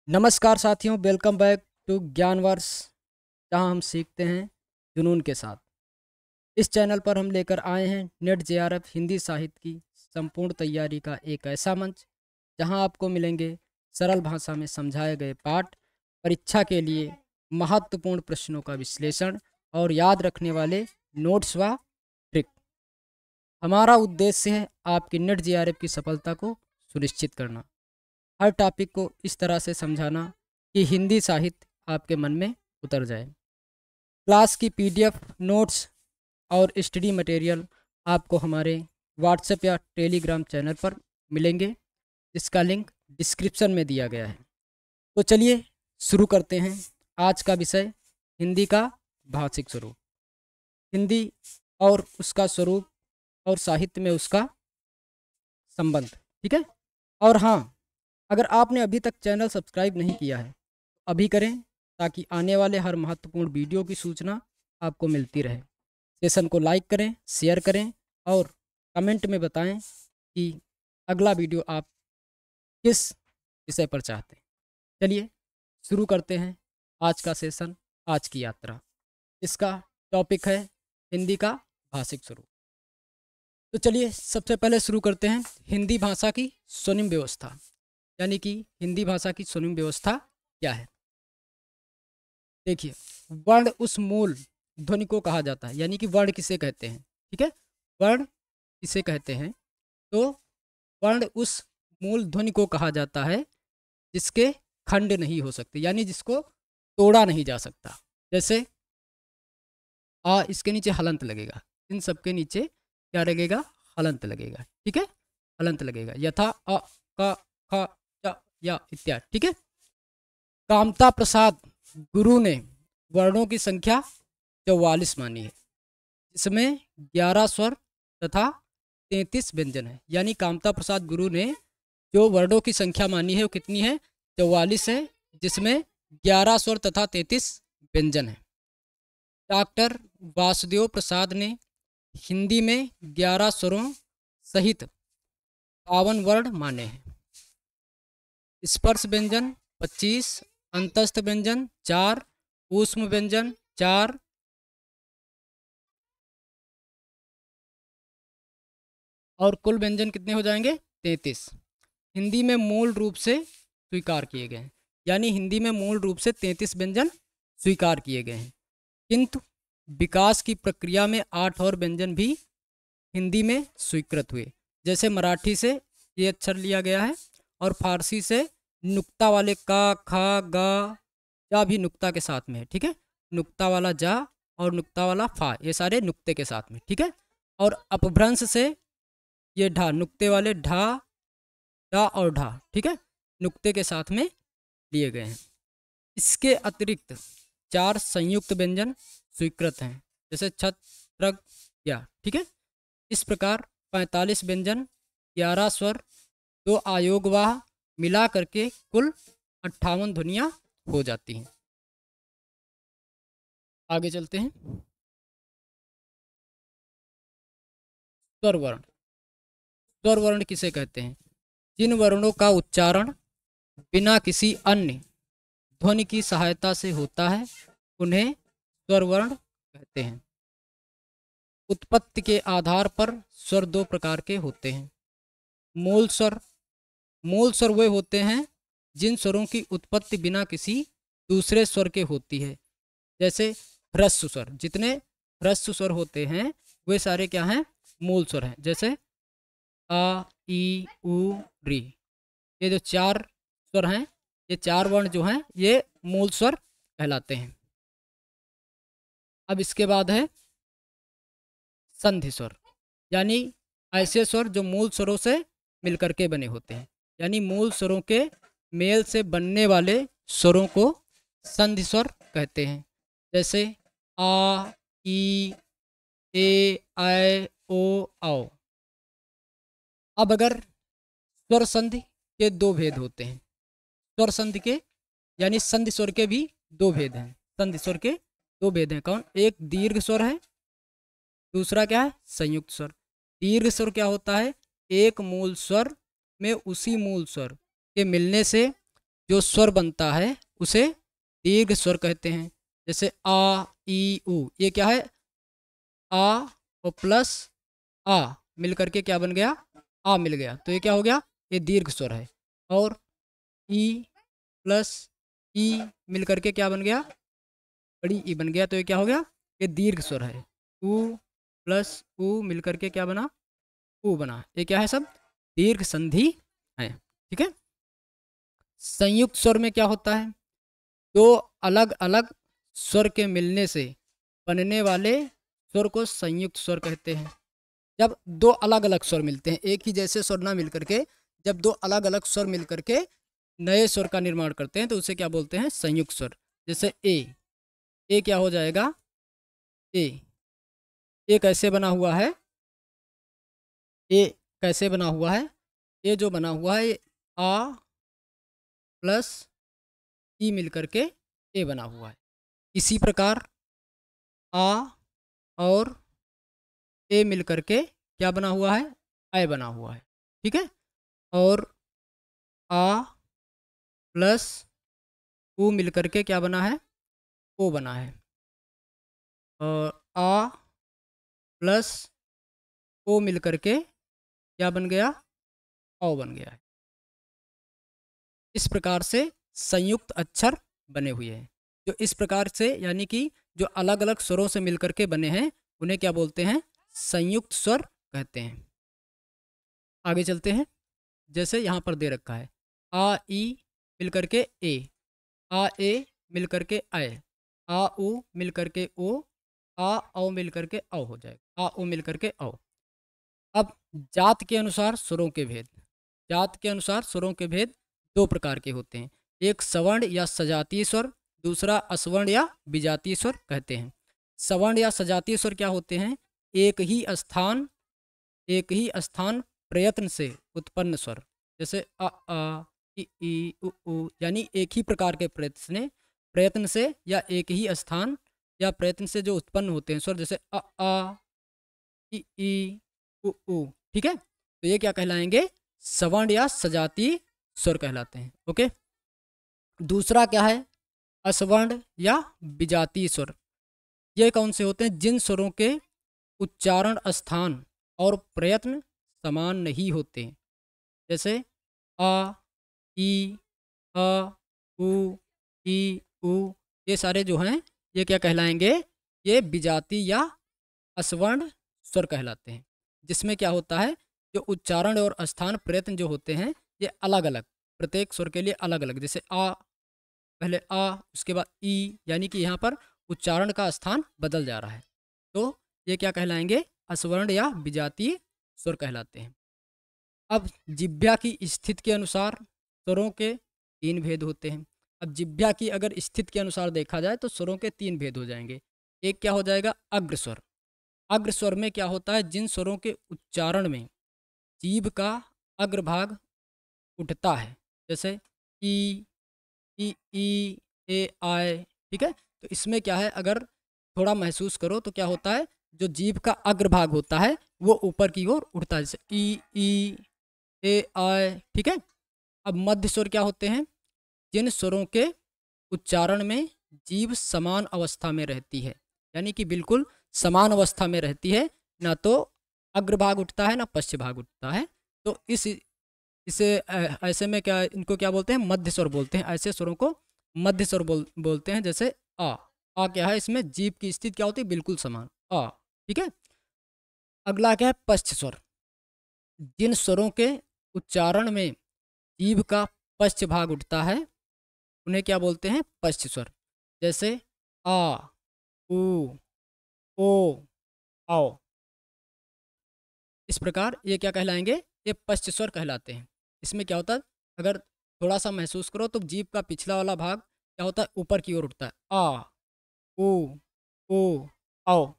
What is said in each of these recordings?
नमस्कार साथियों, welcome back to ज्ञानवर्ष, जहां हम सीखते हैं जुनून के साथ। इस चैनल पर हम लेकर आए हैं नेट जेआरएफ हिंदी साहित्य की संपूर्ण तैयारी का एक ऐसा मंच जहां आपको मिलेंगे सरल भाषा में समझाए गए पाठ, परीक्षा के लिए महत्वपूर्ण प्रश्नों का विश्लेषण और याद रखने वाले नोट्स व ट्रिक। हमारा उद्देश्य है आपकी नेट जेआरएफ की सफलता को सुनिश्चित करना। हर टॉपिक को इस तरह से समझाना कि हिंदी साहित्य आपके मन में उतर जाए। क्लास की पीडीएफ, नोट्स और स्टडी मटेरियल आपको हमारे व्हाट्सएप या टेलीग्राम चैनल पर मिलेंगे। इसका लिंक डिस्क्रिप्शन में दिया गया है। तो चलिए शुरू करते हैं। आज का विषय हिंदी का भाषिक स्वरूप। हिंदी और उसका स्वरूप और साहित्य में उसका संबंध। ठीक है। और हाँ, अगर आपने अभी तक चैनल सब्सक्राइब नहीं किया है तो अभी करें, ताकि आने वाले हर महत्वपूर्ण वीडियो की सूचना आपको मिलती रहे। सेशन को लाइक करें, शेयर करें और कमेंट में बताएं कि अगला वीडियो आप किस विषय पर चाहते हैं। चलिए शुरू करते हैं आज का सेशन, आज की यात्रा। इसका टॉपिक है हिंदी का भाषिक स्वरूप। तो चलिए सबसे पहले शुरू करते हैं हिंदी भाषा की स्वनिम व्यवस्था, यानी कि हिंदी भाषा की स्वनिम व्यवस्था क्या है। देखिए, वर्ण उस मूल ध्वनि को कहा जाता है, यानी कि वर्ण किसे कहते हैं। ठीक है, वर्ण किसे कहते हैं, तो वर्ण उस मूल ध्वनि को कहा जाता है जिसके खंड नहीं हो सकते, यानी जिसको तोड़ा नहीं जा सकता। जैसे आ, इसके नीचे हलंत लगेगा, इन सब के नीचे क्या लगेगा, हलंत लगेगा। ठीक है, हलंत लगेगा। यथा अ, क, ख, च, या इत्यादि। ठीक है। कामता प्रसाद गुरु ने वर्णों की संख्या 44 मानी है, जिसमें 11 स्वर तथा 33 व्यंजन है। यानी कामता प्रसाद गुरु ने जो वर्णों की संख्या मानी है वो कितनी है, 44 है, जिसमें 11 स्वर तथा 33 व्यंजन है। डॉक्टर वासुदेव प्रसाद ने हिंदी में 11 स्वरों सहित 52 वर्ण माने हैं। स्पर्श व्यंजन 25, अंतस्थ व्यंजन 4, ऊष्म व्यंजन 4, और कुल व्यंजन कितने हो जाएंगे, 33। हिंदी में मूल रूप से स्वीकार किए गए हैं, यानी हिंदी में मूल रूप से 33 व्यंजन स्वीकार किए गए हैं, किंतु विकास की प्रक्रिया में 8 और व्यंजन भी हिंदी में स्वीकृत हुए। जैसे मराठी से ये अक्षर लिया गया है, और फारसी से नुक्ता वाले का, खा, गा, जा भी नुक्ता के साथ में है। ठीक है, नुक्ता वाला जा और नुक्ता वाला फा, ये सारे नुक्ते के साथ में। ठीक है। और अपभ्रंश से ये ढा, नुक्ते वाले ढा, डा और ढा, ठीक है, नुक्ते के साथ में लिए गए हैं। इसके अतिरिक्त 4 संयुक्त व्यंजन स्वीकृत हैं, जैसे छत, ट्रक, या। ठीक है। इस प्रकार 45 व्यंजन, 11 स्वर, 2 आयोगवाह मिला करके कुल 58 ध्वनियाँ हो जाती हैं। आगे चलते हैं। स्वर वर्ण। स्वर वर्ण किसे कहते हैं, जिन वर्णों का उच्चारण बिना किसी अन्य ध्वनि की सहायता से होता है उन्हें स्वर वर्ण कहते हैं। उत्पत्ति के आधार पर स्वर 2 प्रकार के होते हैं। मूल स्वर। मूल स्वर वे होते हैं जिन स्वरों की उत्पत्ति बिना किसी दूसरे स्वर के होती है। जैसे ह्रस्व स्वर, जितने ह्रस्व स्वर होते हैं वे सारे क्या हैं, मूल स्वर हैं। जैसे आ, ई, उ, री, ये जो 4 स्वर हैं, ये 4 वर्ण जो हैं ये मूल स्वर कहलाते हैं। अब इसके बाद है संधि स्वर, यानी ऐसे स्वर जो मूल स्वरों से मिलकर के बने होते हैं, यानी मूल स्वरों के मेल से बनने वाले स्वरों को संधि स्वर कहते हैं। जैसे आ, ई, ए, ऐ, ओ, औ। अब अगर स्वर संधि के 2 भेद होते हैं, स्वर संधि के यानी संधि स्वर के भी 2 भेद हैं। संधि स्वर के 2 भेद हैं। कौन, एक दीर्घ स्वर है, दूसरा क्या है, संयुक्त स्वर। दीर्घ स्वर क्या होता है, एक मूल स्वर में उसी मूल स्वर के मिलने से जो स्वर बनता है उसे दीर्घ स्वर कहते हैं। जैसे आ ई उ, ये क्या है, आ और प्लस आ मिल करके क्या बन गया, आ मिल गया, तो ये क्या हो गया, ये दीर्घ स्वर है। और ई प्लस ई मिल करके क्या बन गया, बड़ी ई बन गया, तो ये क्या हो गया, ये दीर्घ स्वर है। उ प्लस उ मिल करके क्या बना, उ बना, ये क्या है, सब दीर्घ संधि है। ठीक है। संयुक्त स्वर में क्या होता है, दो अलग अलग स्वर के मिलने से बनने वाले स्वर को संयुक्त स्वर कहते हैं। जब दो अलग अलग स्वर मिलते हैं, एक ही जैसे स्वर ना मिल करके, जब दो अलग अलग स्वर मिल करके नए स्वर का निर्माण करते हैं तो उसे क्या बोलते हैं, संयुक्त स्वर। जैसे ए क्या हो जाएगा, ए कैसे बना हुआ है, ए कैसे बना हुआ है, ए जो बना हुआ है आ प्लस ई मिल करके ए बना हुआ है। इसी प्रकार आ और ए मिल करके क्या बना हुआ है, आई बना हुआ है। ठीक है। और आ प्लस उ मिल करके क्या बना है, ओ बना है। और आ प्लस ओ मिल करके क्या बन गया, औ बन गया है। इस प्रकार से संयुक्त अक्षर बने हुए हैं। जो इस प्रकार से यानी कि जो अलग अलग स्वरों से मिलकर के बने हैं उन्हें क्या बोलते हैं, संयुक्त स्वर कहते हैं। आगे चलते हैं। जैसे यहाँ पर दे रखा है आ ई मिल करके ए, आ ए मिल करके आए, आ उ मिल करके ओ, आ औ मिल करके औ हो जाएगा, आ उ मिल करके औ। अब जात के अनुसार स्वरों के भेद, जात के अनुसार स्वरों के भेद दो प्रकार के होते हैं। एक सवर्ण या सजातीय स्वर, दूसरा असवर्ण या विजातीय स्वर कहते हैं। सवर्ण या सजातीय स्वर क्या होते हैं, एक ही स्थान प्रयत्न से उत्पन्न स्वर। जैसे अ आ ई उ ऊ, यानी एक ही प्रकार के प्रयत्न से या एक ही स्थान या प्रयत्न से जो उत्पन्न होते हैं स्वर, जैसे अ आ ई उ। ठीक है। तो ये क्या कहलाएंगे, सवर्ण या सजातीय स्वर कहलाते हैं। ओके। दूसरा क्या है, असवर्ण या विजातीय स्वर। ये कौन से होते हैं, जिन स्वरों के उच्चारण स्थान और प्रयत्न समान नहीं होते। जैसे आ ई अ उ ई उ, ये सारे जो हैं ये क्या कहलाएंगे, ये विजातीय या असवर्ण स्वर कहलाते हैं। जिसमें क्या होता है, जो उच्चारण और स्थान प्रयत्न जो होते हैं ये अलग अलग, प्रत्येक स्वर के लिए अलग अलग। जैसे आ, पहले आ उसके बाद ई, यानी कि यहाँ पर उच्चारण का स्थान बदल जा रहा है, तो ये क्या कहलाएंगे, असवर्ण या विजातीय स्वर कहलाते हैं। अब जिह्वा की स्थिति के अनुसार स्वरों के तीन भेद होते हैं। अब जिह्वा की अगर स्थिति के अनुसार देखा जाए तो स्वरों के तीन भेद हो जाएंगे। एक क्या हो जाएगा, अग्रस्वर। अग्रस्वर में क्या होता है, जिन स्वरों के उच्चारण में जीभ का अग्रभाग उठता है, जैसे ई ए आए। ठीक है। तो इसमें क्या है, अगर थोड़ा महसूस करो तो क्या होता है, जो जीभ का अग्रभाग होता है वो ऊपर की ओर उठता है, जैसे ई ए आए। ठीक है। अब मध्य स्वर क्या होते हैं, जिन स्वरों के उच्चारण में जीभ समान अवस्था में रहती है, यानी कि बिल्कुल समान अवस्था में रहती है, ना तो अग्रभाग उठता है ना पश्च भाग उठता है। तो इसे ऐसे में क्या, इनको क्या बोलते हैं, मध्य स्वर बोलते हैं। ऐसे स्वरों को मध्य स्वर बोलते हैं। जैसे आ क्या है, इसमें जीभ की स्थिति क्या होती है, बिल्कुल समान आ। ठीक है। अगला क्या है, पश्च स्वर। जिन स्वरों के उच्चारण में जीभ का पश्च भाग उठता है उन्हें क्या बोलते हैं, पश्च स्वर। जैसे आ उ ओ आओ। इस प्रकार ये क्या कहलाएंगे, ये पश्च स्वर कहलाते हैं। इसमें क्या होता है, अगर थोड़ा सा महसूस करो तो जीभ का पिछला वाला भाग क्या होता है, ऊपर की ओर उठता है, आ उ ओ आओ।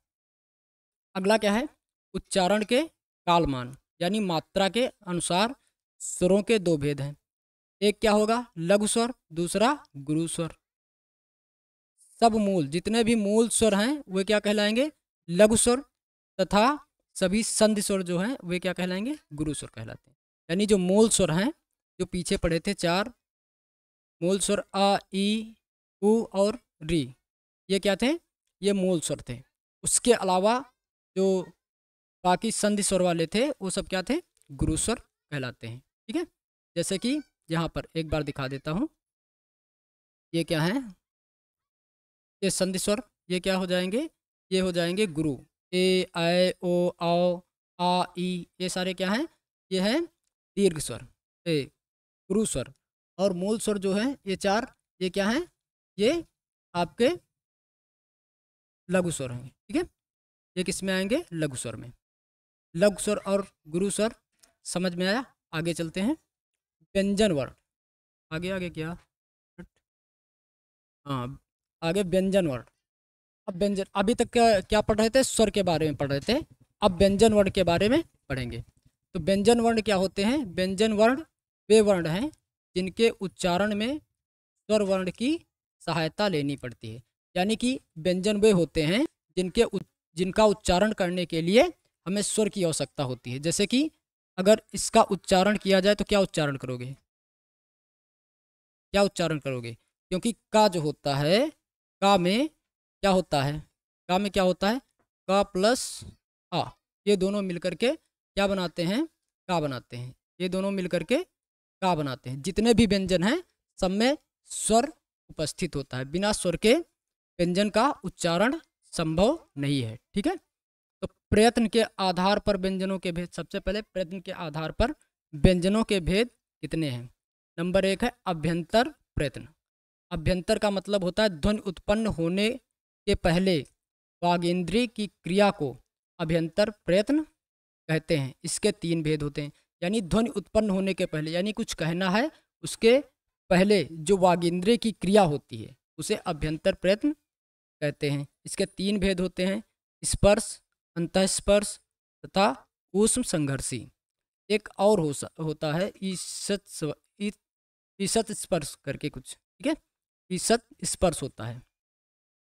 अगला क्या है, उच्चारण के कालमान यानी मात्रा के अनुसार स्वरों के दो भेद हैं। एक क्या होगा, लघु स्वर, दूसरा गुरु स्वर। सब मूल जितने भी मूल स्वर हैं वे क्या कहलाएंगे, लघु स्वर, तथा सभी संधि स्वर जो हैं वे क्या कहलाएंगे, गुरु स्वर कहलाते हैं। यानी जो मूल स्वर हैं जो पीछे पढ़े थे चार, मूल स्वर आ, ई, उ और री, ये क्या थे? ये मूल स्वर थे। उसके अलावा जो बाकी संधि स्वर वाले थे वो सब क्या थे? गुरु स्वर कहलाते हैं। ठीक है, जैसे कि यहाँ पर एक बार दिखा देता हूँ। ये क्या है? ये संधि स्वर, ये क्या हो जाएंगे? ये हो जाएंगे गुरु। ए, ऐ, ओ, औ, आ, ई, ये सारे क्या हैं? ये हैं दीर्घ स्वर, ए गुरु स्वर। और मूल स्वर जो है ये चार, ये क्या हैं? ये आपके लघु स्वर हैं। ठीक है, ये किस में आएंगे? लघु स्वर में। लघु स्वर और गुरु स्वर समझ में आया? आगे चलते हैं। व्यंजन वर्ण, आगे आगे क्या, हाँ आगे व्यंजन वर्ण। अब व्यंजन, अभी तक क्या क्या पढ़ रहे थे? स्वर के बारे में पढ़ रहे थे। अब व्यंजन वर्ण के बारे में पढ़ेंगे। तो व्यंजन वर्ण क्या होते हैं? व्यंजन वर्ण वे वर्ण हैं जिनके उच्चारण में स्वर वर्ण की सहायता लेनी पड़ती है। यानी कि व्यंजन वे होते हैं जिनका उच्चारण करने के लिए हमें स्वर की आवश्यकता होती है। जैसे कि अगर इसका उच्चारण किया जाए तो क्या उच्चारण करोगे? क्या उच्चारण करोगे? क्योंकि का जो होता है, का में क्या होता है? का में क्या होता है? का प्लस आ, ये दोनों मिलकर के क्या बनाते हैं? का बनाते हैं। ये दोनों मिलकर के का बनाते हैं। जितने भी व्यंजन हैं सब में स्वर उपस्थित होता है। बिना स्वर के व्यंजन का उच्चारण संभव नहीं है। ठीक है, तो प्रयत्न के आधार पर व्यंजनों के भेद। सबसे पहले प्रयत्न के आधार पर व्यंजनों के भेद कितने हैं? नंबर एक है अभ्यंतर प्रयत्न। अभ्यंतर का मतलब होता है ध्वनि उत्पन्न होने के पहले वागेंद्रीय की क्रिया को अभ्यंतर प्रयत्न कहते हैं। इसके तीन भेद होते हैं। यानी ध्वनि उत्पन्न होने के पहले, यानी कुछ कहना है उसके पहले जो वागेंद्रीय की क्रिया होती है उसे अभ्यंतर प्रयत्न कहते हैं। इसके तीन भेद होते हैं, स्पर्श, अंतःस्पर्श तथा ऊष्म संघर्षी। एक और होता है ईसत स्पर्श करके कुछ। ठीक है, ईसत स्पर्श होता है,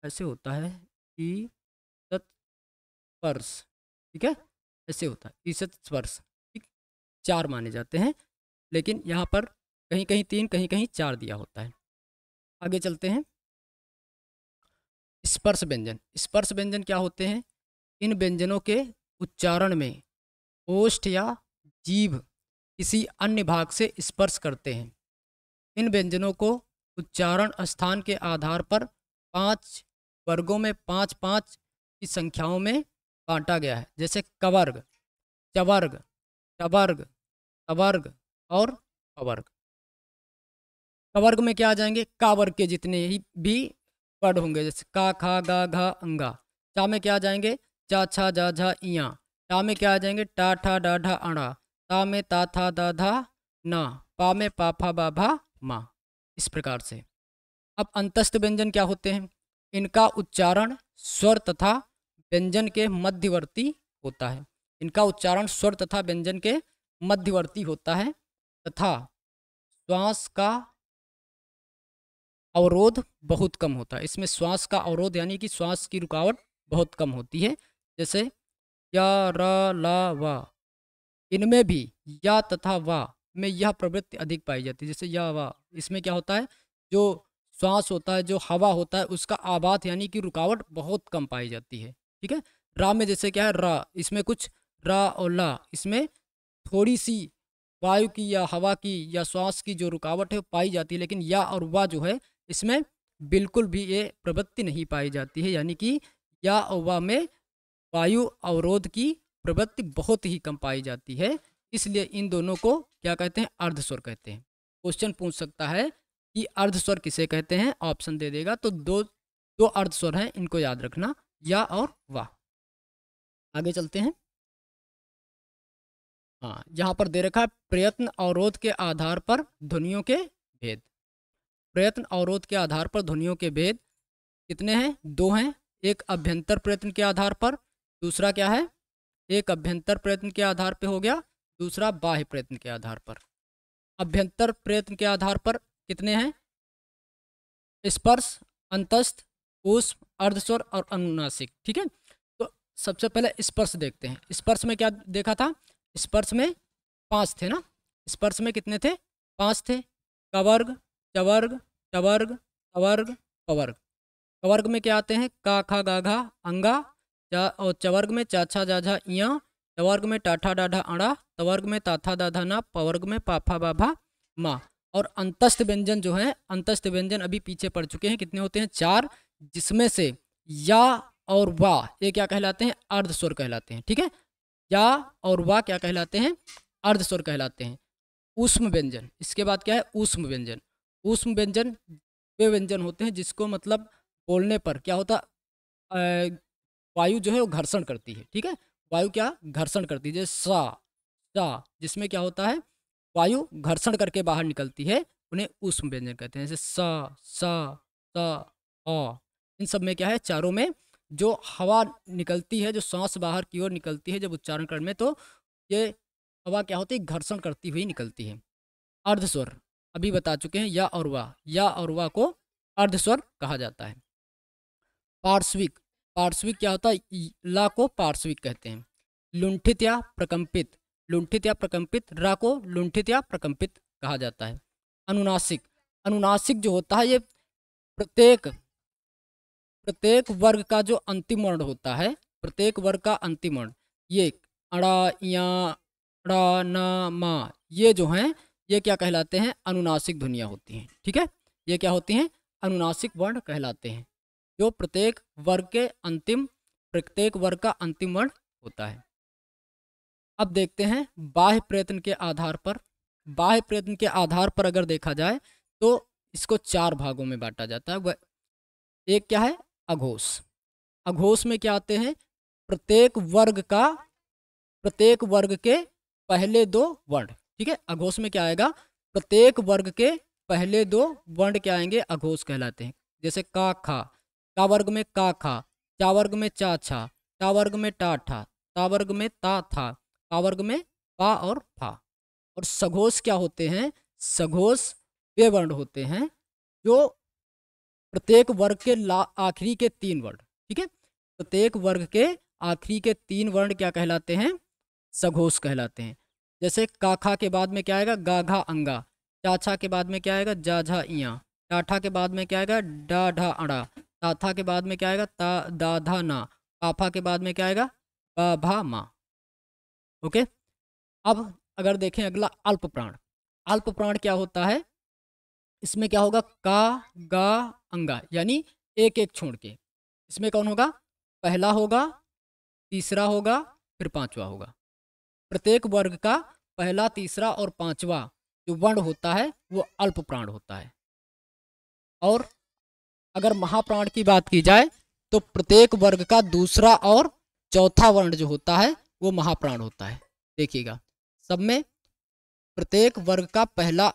ऐसे होता है ईसत स्पर्श। ठीक है, ऐसे होता है ईसत स्पर्श। ठीक, चार माने जाते हैं, लेकिन यहाँ पर कहीं कहीं तीन, कहीं कहीं चार दिया होता है। आगे चलते हैं। स्पर्श व्यंजन। स्पर्श व्यंजन क्या होते हैं? इन व्यंजनों के उच्चारण में ओष्ठ या जीभ किसी अन्य भाग से स्पर्श करते हैं। इन व्यंजनों को उच्चारण स्थान के आधार पर 5 वर्गों में 5-5 की संख्याओं में बांटा गया है। जैसे कवर्ग, चवर्ग, टवर्ग, अवर्ग और अवर्ग। कवर्ग में क्या आ जाएंगे? का वर्ग के जितने ही भी पद होंगे, जैसे का, खा, गा, घा, अंगा। चा में क्या आ जाएंगे? चा, छा, जा, झा, इया। टा में क्या आ जाएंगे? टा, ठा, डा, ढा, अड़ा। ता में ता, था, दा, धा, ना। पा में पा, फा, बा, भा, मा। इस प्रकार से। अब अंतस्थ व्यंजन क्या होते हैं? इनका उच्चारण स्वर तथा व्यंजन के मध्यवर्ती होता है। इनका उच्चारण स्वर तथा व्यंजन के मध्यवर्ती होता है तथा श्वास का अवरोध बहुत कम होता है। इसमें श्वास का अवरोध यानी कि श्वास की रुकावट बहुत कम होती है। जैसे या, र, ला, वा। इनमें भी या तथा वा में यह प्रवृत्ति अधिक पाई जाती है। जैसे या, वा, इसमें क्या होता है? जो श्वास होता है, जो हवा होता है, उसका आबाद यानी कि रुकावट बहुत कम पाई जाती है। ठीक है, रा में जैसे क्या है? रा, इसमें कुछ रा और ला, इसमें थोड़ी सी वायु की या हवा की या श्वास की जो रुकावट है वो पाई जाती है। लेकिन या और वा जो है इसमें बिल्कुल भी ये प्रवृत्ति नहीं पाई जाती है। यानी कि या और वा में वायु अवरोध की प्रवृत्ति बहुत ही कम पाई जाती है। इसलिए इन दोनों को क्या कहते हैं? अर्धस्वर कहते हैं। क्वेश्चन पूछ सकता है कि अर्धस्वर किसे कहते हैं? ऑप्शन दे देगा। तो दो अर्धस्वर हैं, इनको याद रखना, या और वा। आगे चलते हैं। हाँ, यहाँ पर दे रखा है प्रयत्न अवरोध के आधार पर ध्वनियों के भेद। प्रयत्न अवरोध के आधार पर ध्वनियों के भेद कितने हैं? दो हैं। एक अभ्यंतर प्रयत्न के आधार पर, दूसरा क्या है? एक अभ्यंतर प्रयत्न के आधार पर हो गया, दूसरा बाह्य प्रयत्न के आधार पर। अभ्यंतर प्रयत्न के आधार पर कितने हैं? स्पर्श, अंतस्थ, ऊष्म, अर्धस्वर और अनुनासिक। ठीक है, तो सबसे पहले स्पर्श देखते हैं। स्पर्श में क्या देखा था? स्पर्श में 5 थे ना? स्पर्श में कितने थे? 5 थे। कवर्ग, चवर्ग, टवर्ग, तवर्ग, पवर्ग। कवर्ग में क्या आते हैं? का, खा, गा, घा, अंगा। और चवर्ग में चा, छा, जा, झा, इया। टवर्ग में टाठा, डाढ़ा, अड़ा। तवर्ग में ताथा, दाधा, ना। पवर्ग में पाफा, बाभा, मा। और अंतस्थ व्यंजन जो है, अंतस्थ व्यंजन अभी पीछे पड़ चुके हैं। कितने होते हैं? 4, जिसमें से या और वाह ये क्या कहलाते हैं? अर्ध स्वर कहलाते हैं। ठीक है, या और वाह क्या कहलाते हैं? अर्ध स्वर कहलाते हैं। ऊष्म व्यंजन, इसके बाद क्या है? ऊष्म व्यंजन। ऊष्म व्यंजन वे व्यंजन होते हैं जिसको मतलब बोलने पर क्या होता, वायु जो है वो घर्षण करती है। ठीक है, वायु क्या घर्षण करती है? जैसे सा, सा, जिसमें क्या होता है? वायु घर्षण करके बाहर निकलती है, उन्हें ऊष्म व्यंजन कहते हैं। जैसे सा, सा, सा, आ। इन सब में क्या है? चारों में जो हवा निकलती है, जो सांस बाहर की ओर निकलती है जब उच्चारण करने में, तो ये हवा क्या होती है? घर्षण करती हुई निकलती है। अर्धस्वर अभी बता चुके हैं, या और वाह। या और वाह को अर्धस्वर कहा जाता है। पार्श्विक, पार्श्विक क्या होता है? ला को पार्श्विक कहते हैं। लुंठित या प्रकंपित, लुंठित या प्रकंपित, रा को लुंठित या प्रकंपित कहा जाता है। अनुनासिक, अनुनासिक जो होता है ये प्रत्येक प्रत्येक वर्ग का जो अंतिम वर्ण होता है, प्रत्येक वर्ग का अंतिम वर्ण, ये अड़ा, या, अड़ा, ना, मा, ये जो हैं ये क्या कहलाते हैं? अनुनासिक ध्वनियाँ होती हैं। ठीक है, ये क्या होती हैं? अनुनासिक वर्ण कहलाते हैं, जो प्रत्येक वर्ग का अंतिम वर्ण होता है। अब देखते हैं बाह्य प्रयत्न के आधार पर। बाह्य प्रयत्न के आधार पर अगर देखा जाए तो इसको 4 भागों में बांटा जाता है। वह एक क्या है? अघोष। अघोष में क्या आते हैं? प्रत्येक वर्ग के पहले 2 वर्ण। ठीक है, अघोष में क्या आएगा? प्रत्येक वर्ग के पहले 2 वर्ण क्या आएंगे? अघोष कहलाते हैं। जैसे का, खा, का वर्ग में का, खा, चा वर्ग में चा, छा, टा वर्ग में टा, ठा, ता वर्ग में ता, था, पा वर्ग में पा और फा। और सघोष क्या होते हैं? सघोष वे वर्ण होते हैं जो प्रत्येक वर्ग के आखिरी के 3 वर्ण। ठीक है, प्रत्येक वर्ग के आखिरी के 3 वर्ण क्या कहलाते हैं? सघोष कहलाते हैं। जैसे काखा के बाद में क्या आएगा? गा, घा, अंगा। चाछा के बाद में क्या आएगा? जा, झा, इया। टाठा के बाद में क्या आएगा? डा, ढा, अड़ा। ताथा के बाद में क्या आएगा? ता, दा, धा, ना। पाफा के बाद में क्या आएगा? बा, भा, मा। ओके, अब अगर देखें अगला अल्प प्राण। अल्प प्राण क्या होता है? इसमें क्या होगा? का, गा, अंगा, यानी एक एक छोड़ के। इसमें कौन होगा? पहला होगा, तीसरा होगा, फिर पांचवा होगा। प्रत्येक वर्ग का पहला, तीसरा और पांचवा जो वर्ण होता है वो अल्प प्राण होता है। और अगर महाप्राण की बात की जाए तो प्रत्येक वर्ग का दूसरा और चौथा वर्ण जो होता है वो महाप्राण होता है। देखिएगा, सब में प्रत्येक वर्ग का पहला,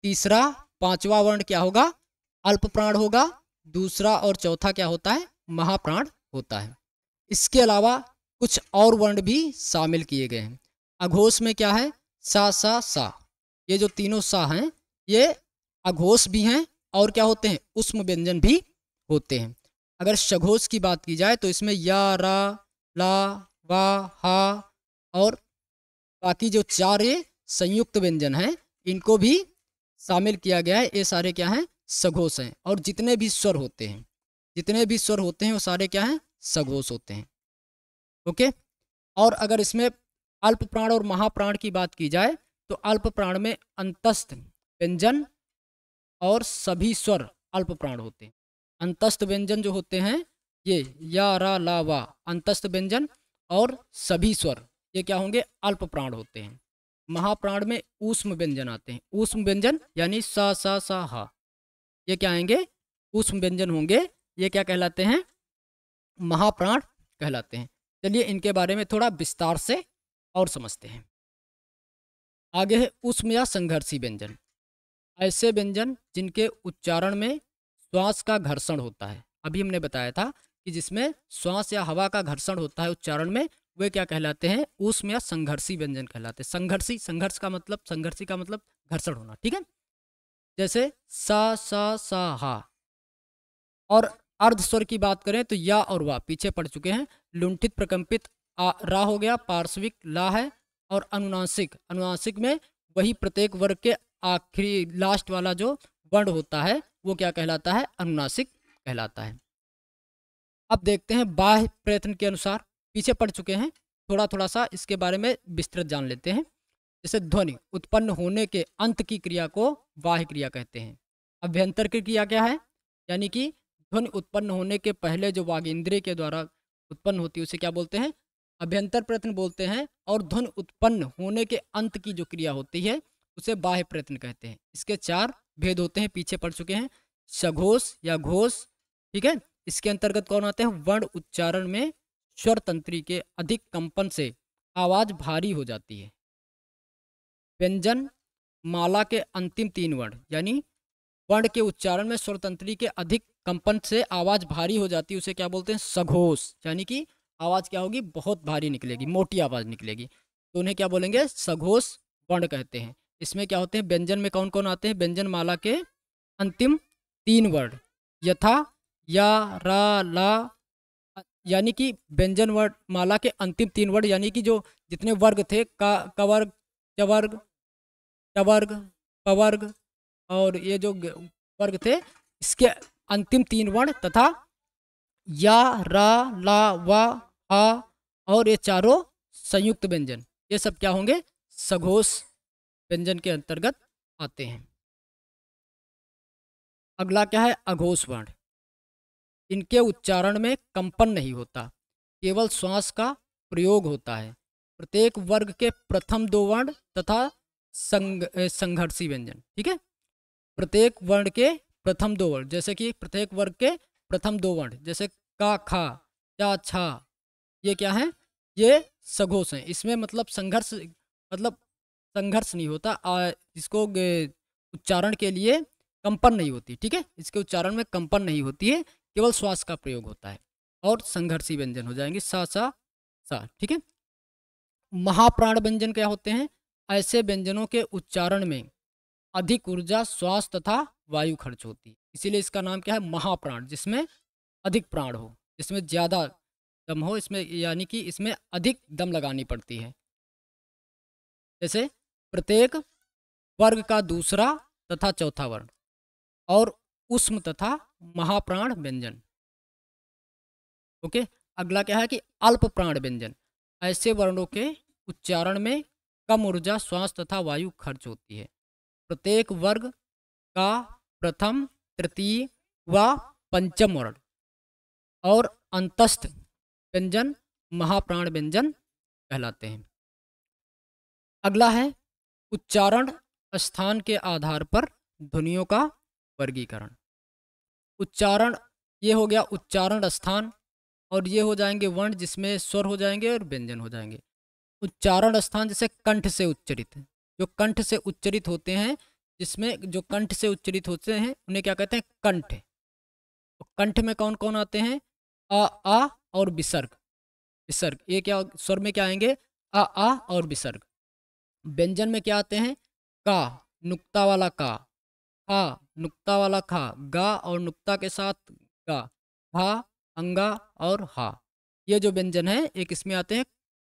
तीसरा, पांचवा वर्ण क्या होगा? अल्प प्राण होगा। दूसरा और चौथा क्या होता है? महाप्राण होता है। इसके अलावा कुछ और वर्ण भी शामिल किए गए हैं। अघोष में क्या है? सा, सा, सा। ये जो तीनों सा हैं ये अघोष भी हैं और क्या होते हैं? ऊष्म व्यंजन भी होते हैं। अगर सघोष की बात की जाए तो इसमें या, रा, ला, वा, हा और बाकी जो 4 ये संयुक्त व्यंजन हैं इनको भी शामिल किया गया है। ये सारे क्या हैं? सघोष हैं। और जितने भी स्वर होते हैं वो सारे क्या हैं? सघोष होते हैं। ओके, और अगर इसमें अल्प प्राण और महाप्राण की बात की जाए तो अल्प प्राण में अंतस्थ व्यंजन और सभी स्वर अल्प प्राण होते हैं। अंतस्थ व्यंजन जो होते हैं ये या, रा, ला, वा, अंतस्थ व्यंजन और सभी स्वर ये क्या होंगे? अल्प प्राण होते हैं। महाप्राण में ऊष्म व्यंजन आते हैं। ऊष्म व्यंजन यानी सा, सा, सा, हा, ये क्या आएंगे? ऊष्म व्यंजन होंगे। ये क्या कहलाते हैं? महाप्राण कहलाते हैं। चलिए इनके बारे में थोड़ा विस्तार से और समझते हैं। आगे है ऊष्म या संघर्षी व्यंजन। ऐसे व्यंजन जिनके उच्चारण में श्वास का घर्षण होता है। अभी हमने बताया था कि जिसमें श्वास या हवा का घर्षण होता है उच्चारण में, वे क्या कहलाते हैं? ऊष्म या संघर्षी व्यंजन कहलाते हैं। संघर्षी का मतलब घर्षण होना। ठीक है, जैसे सा, सा, सा, हा। और अर्ध स्वर की बात करें तो या और वा पीछे पड़ चुके हैं। लुंठित, प्रकंपित रा हो गया, पार्श्विक ला है। और अनुनासिक में वही प्रत्येक वर्ग के आखिरी लास्ट वाला जो वर्ण होता है वो क्या कहलाता है, अनुनासिक कहलाता है। अब देखते हैं बाह्य प्रयत्न के अनुसार, पीछे पढ़ चुके हैं, थोड़ा थोड़ा सा इसके बारे में विस्तृत जान लेते हैं। जैसे ध्वनि उत्पन्न होने के अंत की क्रिया को बाह्य क्रिया कहते हैं। अभ्यंतर की क्रिया क्या है, यानी कि ध्वनि उत्पन्न होने के पहले जो वागेंद्रिय के द्वारा उत्पन्न होती है उसे क्या बोलते हैं, अभ्यंतर प्रयत्न बोलते हैं। और ध्वनि उत्पन्न होने के अंत की जो क्रिया होती है उसे बाह्य प्रयत्न कहते हैं। इसके 4 भेद होते हैं, पीछे पढ़ चुके हैं। सघोष या घोष, ठीक है, इसके अंतर्गत कौन आते हैं, वर्ण उच्चारण में स्वर तंत्री के अधिक कंपन से आवाज भारी हो जाती है। व्यंजन माला के अंतिम 3 वर्ण, यानी वर्ण के उच्चारण में स्वर तंत्री के अधिक कंपन से आवाज भारी हो जाती है, उसे क्या बोलते हैं, सघोष। यानी कि आवाज क्या होगी, बहुत भारी निकलेगी, मोटी आवाज निकलेगी, तो उन्हें क्या बोलेंगे, सघोष वर्ण कहते हैं। इसमें क्या होते हैं, व्यंजन में कौन कौन आते हैं, व्यंजन माला के अंतिम 3 वर्ण, यथा, या, रा, ला, यानी कि व्यंजन वर्ण माला के अंतिम 3 वर्ण, यानी कि जो जितने वर्ग थे, का, कवर्ग, चवर्ग, टवर्ग, पवर्ग, और ये जो वर्ग थे, इसके अंतिम 3 वर्ण तथा या, रा, ला, वा, हा और ये चारों संयुक्त व्यंजन, ये सब क्या होंगे, सघोष व्यंजन के अंतर्गत आते हैं। अगला क्या है, अघोष वर्ण। इनके उच्चारण में कंपन नहीं होता, केवल श्वास का प्रयोग होता है। प्रत्येक वर्ग के प्रथम 2 वर्ण तथा संघर्षी व्यंजन, ठीक है, प्रत्येक वर्ण के प्रथम 2 वर्ण, जैसे कि प्रत्येक वर्ग के प्रथम 2 वर्ण, जैसे का, खा, चा, छा, ये क्या है, ये सघोष हैं। इसमें मतलब संघर्ष नहीं होता, इसको उच्चारण के लिए कंपन नहीं होती, ठीक है, इसके उच्चारण में कंपन नहीं होती है, केवल श्वास का प्रयोग होता है। और संघर्षी व्यंजन हो जाएंगे सा, सा, सा, ठीक है। महाप्राण व्यंजन क्या होते हैं, ऐसे व्यंजनों के उच्चारण में अधिक ऊर्जा, श्वास तथा वायु खर्च होती है, इसीलिए इसका नाम क्या है, महाप्राण, जिसमें अधिक प्राण हो, जिसमें ज़्यादा दम हो, इसमें यानी कि इसमें अधिक दम लगानी पड़ती है। जैसे प्रत्येक वर्ग का दूसरा तथा चौथा वर्ण, और उष्म तथा महाप्राण व्यंजन। ओके, अगला क्या है कि अल्प प्राण व्यंजन, ऐसे वर्णों के उच्चारण में कम ऊर्जा, श्वास तथा वायु खर्च होती है। प्रत्येक वर्ग का प्रथम, तृतीय व पंचम वर्ण और अंतस्थ व्यंजन महाप्राण व्यंजन कहलाते हैं। अगला है उच्चारण स्थान के आधार पर ध्वनियों का वर्गीकरण। उच्चारण, ये हो गया उच्चारण स्थान, और ये हो जाएंगे वर्ण जिसमें स्वर हो जाएंगे और व्यंजन हो जाएंगे। उच्चारण स्थान जैसे कंठ से उच्चरित, जो कंठ से उच्चरित होते हैं, जिसमें जो कंठ से उच्चरित होते हैं उन्हें क्या कहते हैं, कंठ। तो कंठ में कौन कौन आते हैं, आ और विसर्ग। विसर्ग ये क्या स्वर में क्या आएंगे, आ और विसर्ग। व्यंजन में क्या आते हैं, का, नुक्ता वाला का, खा, नुक्ता वाला खा, गा और नुक्ता के साथ गा, भा, अंगा और हा। ये जो व्यंजन है एक इसमें आते हैं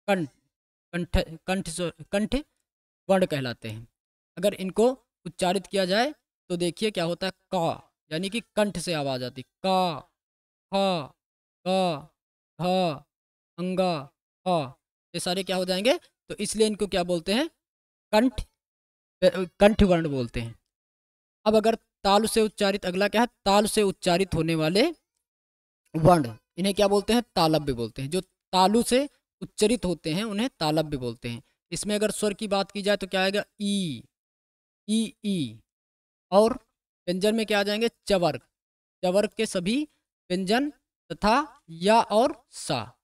कंठ, कंठ कंठ कंठ वर्ण कहलाते हैं। अगर इनको उच्चारित किया जाए तो देखिए क्या होता है, का, यानी कि कंठ से आवाज आती, का, हा, का, हा, अंगा, हा, ये सारे क्या हो जाएंगे, तो इसलिए इनको क्या बोलते हैं, कंठ, कंठ वर्ण बोलते हैं। अब अगर ताल से उच्चारित, अगला क्या है, ताल से उच्चारित होने वाले वर्ण, इन्हें क्या बोलते हैं, तालव्य बोलते हैं। जो तालु से उच्चरित होते हैं उन्हें तालव्य बोलते हैं। इसमें अगर स्वर की बात की जाए तो क्या आएगा, ई, ई। और व्यंजन में क्या आ जाएंगे, चवर्ग। चवर्ग के सभी व्यंजन तथा या और सा,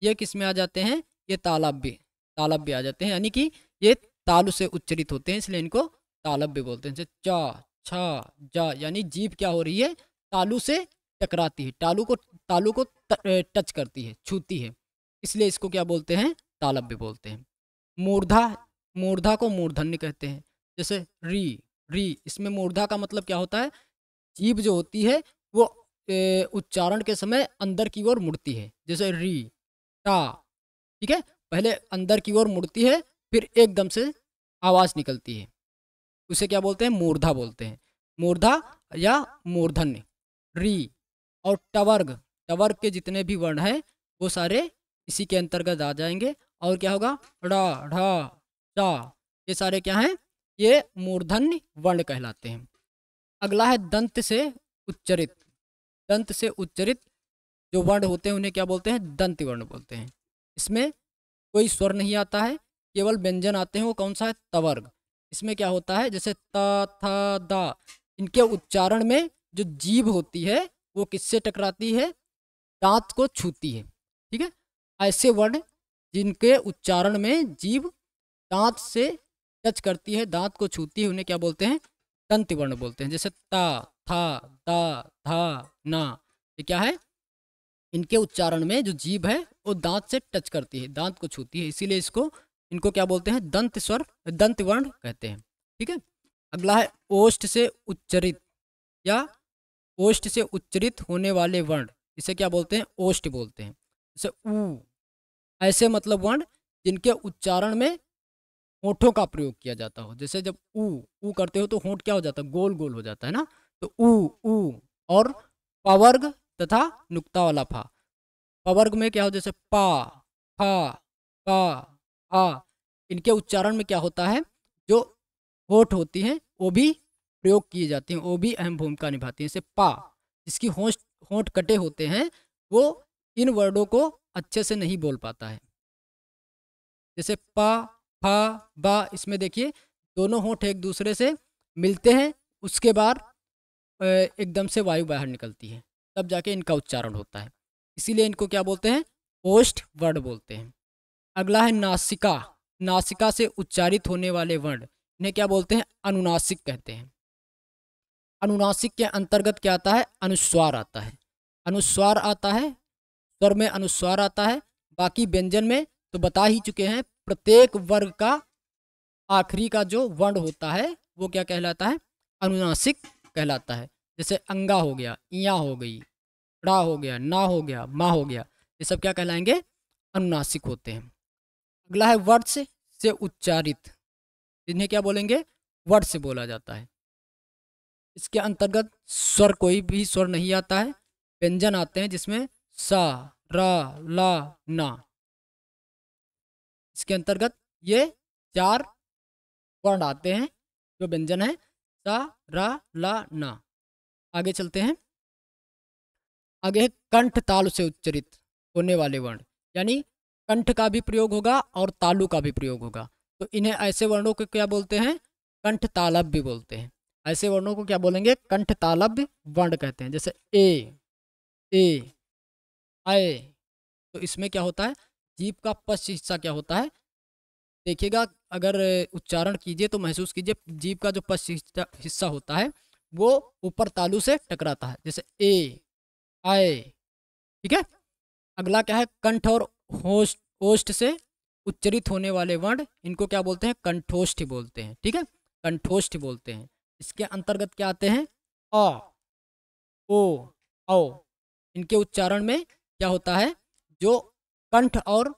ये किस में आ जाते हैं, ये तालव्य, तालव्य आ जाते हैं, यानी कि ये तालु से उच्चरित होते हैं, इसलिए इनको तालव्य बोलते हैं। जैसे चा, छा, जा, यानी जीभ क्या हो रही है, तालु से टकराती है, तालु को टच करती है, छूती है, इसलिए इसको क्या बोलते हैं, तालव्य बोलते हैं। मूर्धा, मूर्धा को मूर्धन्य कहते हैं। जैसे री, री, इसमें मूर्धा का मतलब क्या होता है, जीभ जो होती है वो उच्चारण के समय अंदर की ओर मुड़ती है। जैसे री, टा, ठीक है, पहले अंदर की ओर मुड़ती है, फिर एकदम से आवाज निकलती है। उसे क्या बोलते हैं, मूर्धा बोलते हैं, मूर्धा या मूर्धन्य। री और टवर्ग, टवर्ग के जितने भी वर्ण हैं वो सारे इसी के अंतर्गत आ जाएंगे। और क्या होगा, ड़ा ढा चा, ये सारे क्या हैं, ये मूर्धन्य वर्ण कहलाते हैं। अगला है दंत से उच्चरित। दंत से उच्चरित जो वर्ण होते हैं उन्हें क्या बोलते हैं, दंत वर्ण बोलते हैं। इसमें कोई स्वर नहीं आता है, केवल व्यंजन आते हैं। वो कौन सा है, तवर्ग। इसमें क्या होता है, जैसे त थ दा, इनके उच्चारण में जो जीभ होती है वो किससे टकराती है, दांत को छूती है। ठीक है, ऐसे वर्ण जिनके उच्चारण में जीभ दांत से टच करती है, दांत को छूती है, उन्हें क्या बोलते हैं, दंत वर्ण बोलते हैं। जैसे ता था दा धा ना, ये क्या है, इनके उच्चारण में जो जीभ है वो दांत से टच करती है, दांत को छूती है, इसीलिए इसको इनको क्या बोलते हैं, दंत स्वर, दंत वर्ण कहते हैं। ठीक है, अगला है ओष्ठ से उच्चरित या ओष्ठ से उच्चरित होने वाले वर्ण, इसे क्या बोलते हैं, ओष्ठ बोलते हैं। जैसे ऊ, ऐसे मतलब वर्ण जिनके उच्चारण में होठों का प्रयोग किया जाता हो। जैसे जब ऊ करते हो तो होंठ क्या हो जाता है, गोल गोल हो जाता है ना, तो ऊ। और पवर्ग तथा नुक्ता वाला फा, पवर्ग में क्या हो, जैसे पा फा पा आ, इनके उच्चारण में क्या होता है, जो होठ होती हैं वो भी प्रयोग किए जाते हैं, वो भी अहम भूमिका निभाती हैं। जैसे पा, जिसकी होठ होठ कटे होते हैं वो इन वर्डों को अच्छे से नहीं बोल पाता है। जैसे पा फा बा, इसमें देखिए दोनों होंठ एक दूसरे से मिलते हैं, उसके बाद एकदम से वायु बाहर निकलती है, तब जाके इनका उच्चारण होता है, इसीलिए इनको क्या बोलते हैं, ओष्ठ वर्ण बोलते हैं। अगला है नासिका। नासिका से उच्चारित होने वाले वर्ण इन्हें क्या बोलते हैं, अनुनासिक कहते हैं। अनुनासिक के अंतर्गत क्या आता है, अनुस्वार आता है, अनुस्वार आता है, स्वर में अनुस्वार आता है। बाकी व्यंजन में तो बता ही चुके हैं, प्रत्येक वर्ग का आखिरी का जो वर्ण होता है वो क्या कहलाता है, अनुनासिक कहलाता है। जैसे अंगा हो गया, इया हो गई, ड़ा हो गया, ना हो गया, मा हो गया, ये सब क्या कहलाएंगे, अनुनासिक होते हैं। अगला है वर्ष से उच्चारित, इन्हें क्या बोलेंगे, वर्ड से बोला जाता है। इसके अंतर्गत स्वर, कोई भी स्वर नहीं आता है, व्यंजन आते हैं जिसमें सा रा ला ना, इसके अंतर्गत ये 4 वर्ण आते हैं जो व्यंजन है, सा रा ला ना। आगे चलते हैं, आगे है कंठ तालु से उच्चरित होने वाले वर्ण, यानी कंठ का भी प्रयोग होगा और तालु का भी प्रयोग होगा, तो इन्हें ऐसे वर्णों को क्या बोलते हैं, कंठ तालव्य भी बोलते हैं। ऐसे वर्णों को क्या बोलेंगे, कंठ तालव्य वर्ण कहते हैं। जैसे ए आए, तो इसमें क्या होता है, जीभ का पश्च हिस्सा क्या होता है, देखिएगा अगर उच्चारण कीजिए तो महसूस कीजिए, जीभ का जो पश्च हिस्सा होता है वो ऊपर तालु से टकराता है, जैसे ए आए। ठीक है, अगला क्या है, कंठ और होष्ठ, ओष्ठ से उच्चरित होने वाले वर्ण इनको क्या बोलते हैं, कंठोष्ठ बोलते हैं। ठीक है, कंठोष्ठ बोलते हैं। इसके अंतर्गत क्या आते हैं, अ ओ औ, इनके उच्चारण में क्या होता है, जो कंठ और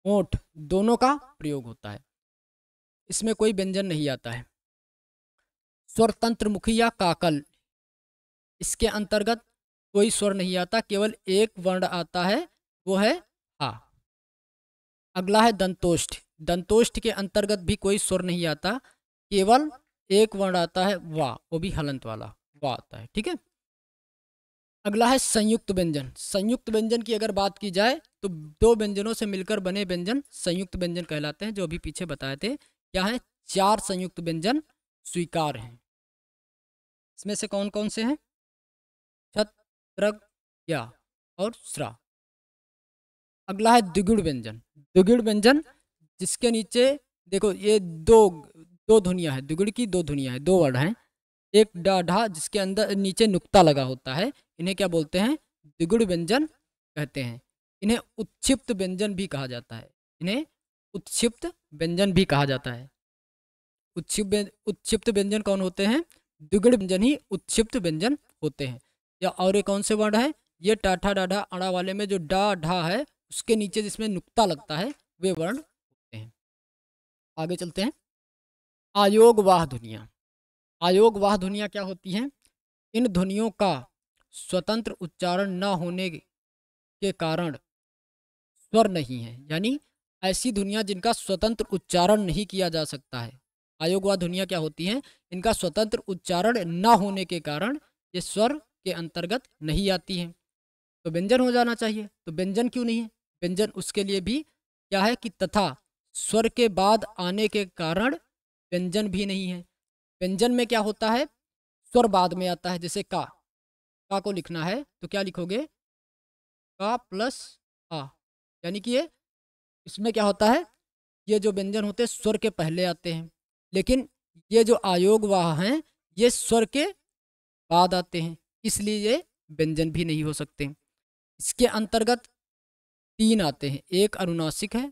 होंठ दोनों का प्रयोग होता है, इसमें कोई व्यंजन नहीं आता है। स्वरतंत्र मुखी या काकल, इसके अंतर्गत कोई स्वर नहीं आता, केवल एक वर्ण आता है, वो है आ। अगला है दंतोष्ठ। दंतोष्ठ के अंतर्गत भी कोई स्वर नहीं आता, केवल एक वर्ण आता है वा, वो भी हलंत वाला वा आता है। ठीक है, अगला है संयुक्त व्यंजन। संयुक्त व्यंजन की अगर बात की जाए तो 2 व्यंजनों से मिलकर बने व्यंजन संयुक्त व्यंजन कहलाते हैं, जो अभी पीछे बताए थे। क्या है, 4 संयुक्त व्यंजन स्वीकार हैं। इसमें से कौन कौन से हैं, छत त्रग या और श्रा। अगला है द्विगुण व्यंजन। द्विगुण व्यंजन जिसके नीचे देखो ये दो ध्वनियाँ हैं, द्विगुण की 2 ध्वनियाँ हैं, 2 वर्ण हैं, एक डा ढा जिसके अंदर नीचे नुक्ता लगा होता है, इन्हें क्या बोलते हैं, द्विगुण व्यंजन कहते हैं। इन्हें उत्क्षिप्त व्यंजन भी कहा जाता है, इन्हें उत्क्षिप्त व्यंजन भी कहा जाता है। उत्क्षिप्त व्यंजन कौन होते हैं, द्विगुण व्यंजन ही उत्क्षिप्त व्यंजन होते हैं। या और ये कौन से वर्ण है, ये टाठा डाढ़ा अड़ा वाले में जो डा ढा है उसके नीचे जिसमें नुक्ता लगता है वे वर्ण होते हैं। आगे चलते हैं, आयोगवाह ध्वनियाँ। आयोगवाह ध्वनियाँ क्या होती हैं? इन ध्वनियों का स्वतंत्र उच्चारण न होने के कारण स्वर नहीं है, यानी ऐसी ध्वनियाँ जिनका स्वतंत्र उच्चारण नहीं किया जा सकता है। आयोगवाह ध्वनियाँ क्या होती हैं? इनका स्वतंत्र उच्चारण न होने के कारण ये स्वर के अंतर्गत नहीं आती हैं। तो व्यंजन हो जाना चाहिए, तो व्यंजन क्यों नहीं है? व्यंजन उसके लिए भी क्या है कि तथा स्वर के बाद आने के कारण व्यंजन भी नहीं है। व्यंजन में क्या होता है? स्वर बाद में आता है। जैसे का को लिखना है तो क्या लिखोगे? का प्लस आ, यानी कि ये इसमें क्या होता है? ये जो व्यंजन होते हैं स्वर के पहले आते हैं, लेकिन ये जो आयोगवाह हैं ये स्वर के बाद आते हैं, इसलिए ये व्यंजन भी नहीं हो सकते। इसके अंतर्गत 3 आते हैं, एक अनुनासिक है,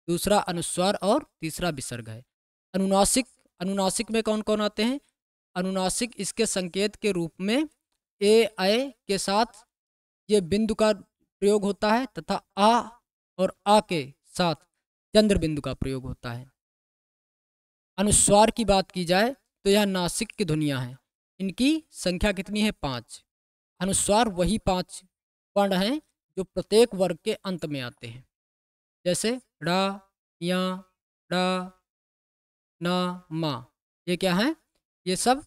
दूसरा अनुस्वार और तीसरा विसर्ग है। अनुनासिक अनुनासिक में कौन कौन आते हैं? अनुनासिक इसके संकेत के रूप में ए ऐ के साथ ये बिंदु का प्रयोग होता है तथा आ और आ के साथ चंद्र बिंदु का प्रयोग होता है। अनुस्वार की बात की जाए तो यह नासिक की ध्वनियाँ हैं। इनकी संख्या कितनी है? 5। अनुस्वार वही 5 वर्ण हैं जो प्रत्येक वर्ग के अंत में आते हैं, जैसे ड़ा, या, डा, ना, मा। ये क्या है? ये सब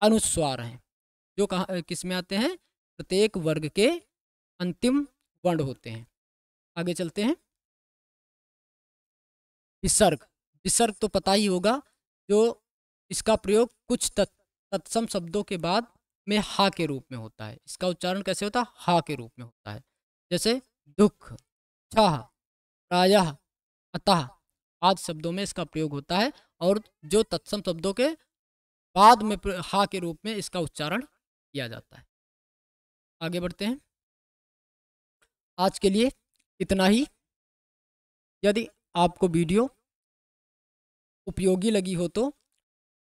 अनुस्वार हैं जो कहाँ किस में आते हैं? प्रत्येक वर्ग के अंतिम वर्ण होते हैं। आगे चलते हैं। विसर्ग। विसर्ग तो पता ही होगा, जो इसका प्रयोग कुछ तत्सम शब्दों के बाद में हा के रूप में होता है। इसका उच्चारण कैसे होता है? हा के रूप में होता है। जैसे दुख, छह, प्रायः, अतः आदि शब्दों में इसका प्रयोग होता है, और जो तत्सम शब्दों के बाद में हा के रूप में इसका उच्चारण किया जाता है। आगे बढ़ते हैं। आज के लिए इतना ही। यदि आपको वीडियो उपयोगी लगी हो तो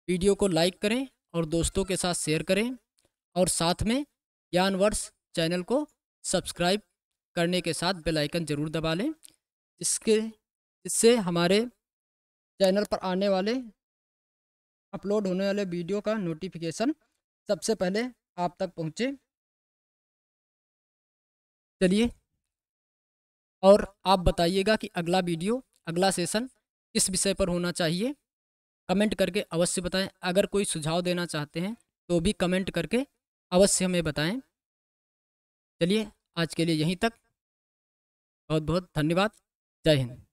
वीडियो को लाइक करें और दोस्तों के साथ शेयर करें, और साथ में ज्ञानवर्ष चैनल को सब्सक्राइब करने के साथ बेल आइकन ज़रूर दबा लें, इससे हमारे चैनल पर आने वाले अपलोड होने वाले वीडियो का नोटिफिकेशन सबसे पहले आप तक पहुंचे। चलिए, और आप बताइएगा कि अगला वीडियो, अगला सेशन किस विषय पर होना चाहिए, कमेंट करके अवश्य बताएं। अगर कोई सुझाव देना चाहते हैं तो भी कमेंट करके अवश्य हमें बताएं। चलिए, आज के लिए यहीं तक। बहुत बहुत धन्यवाद। जय हिंद।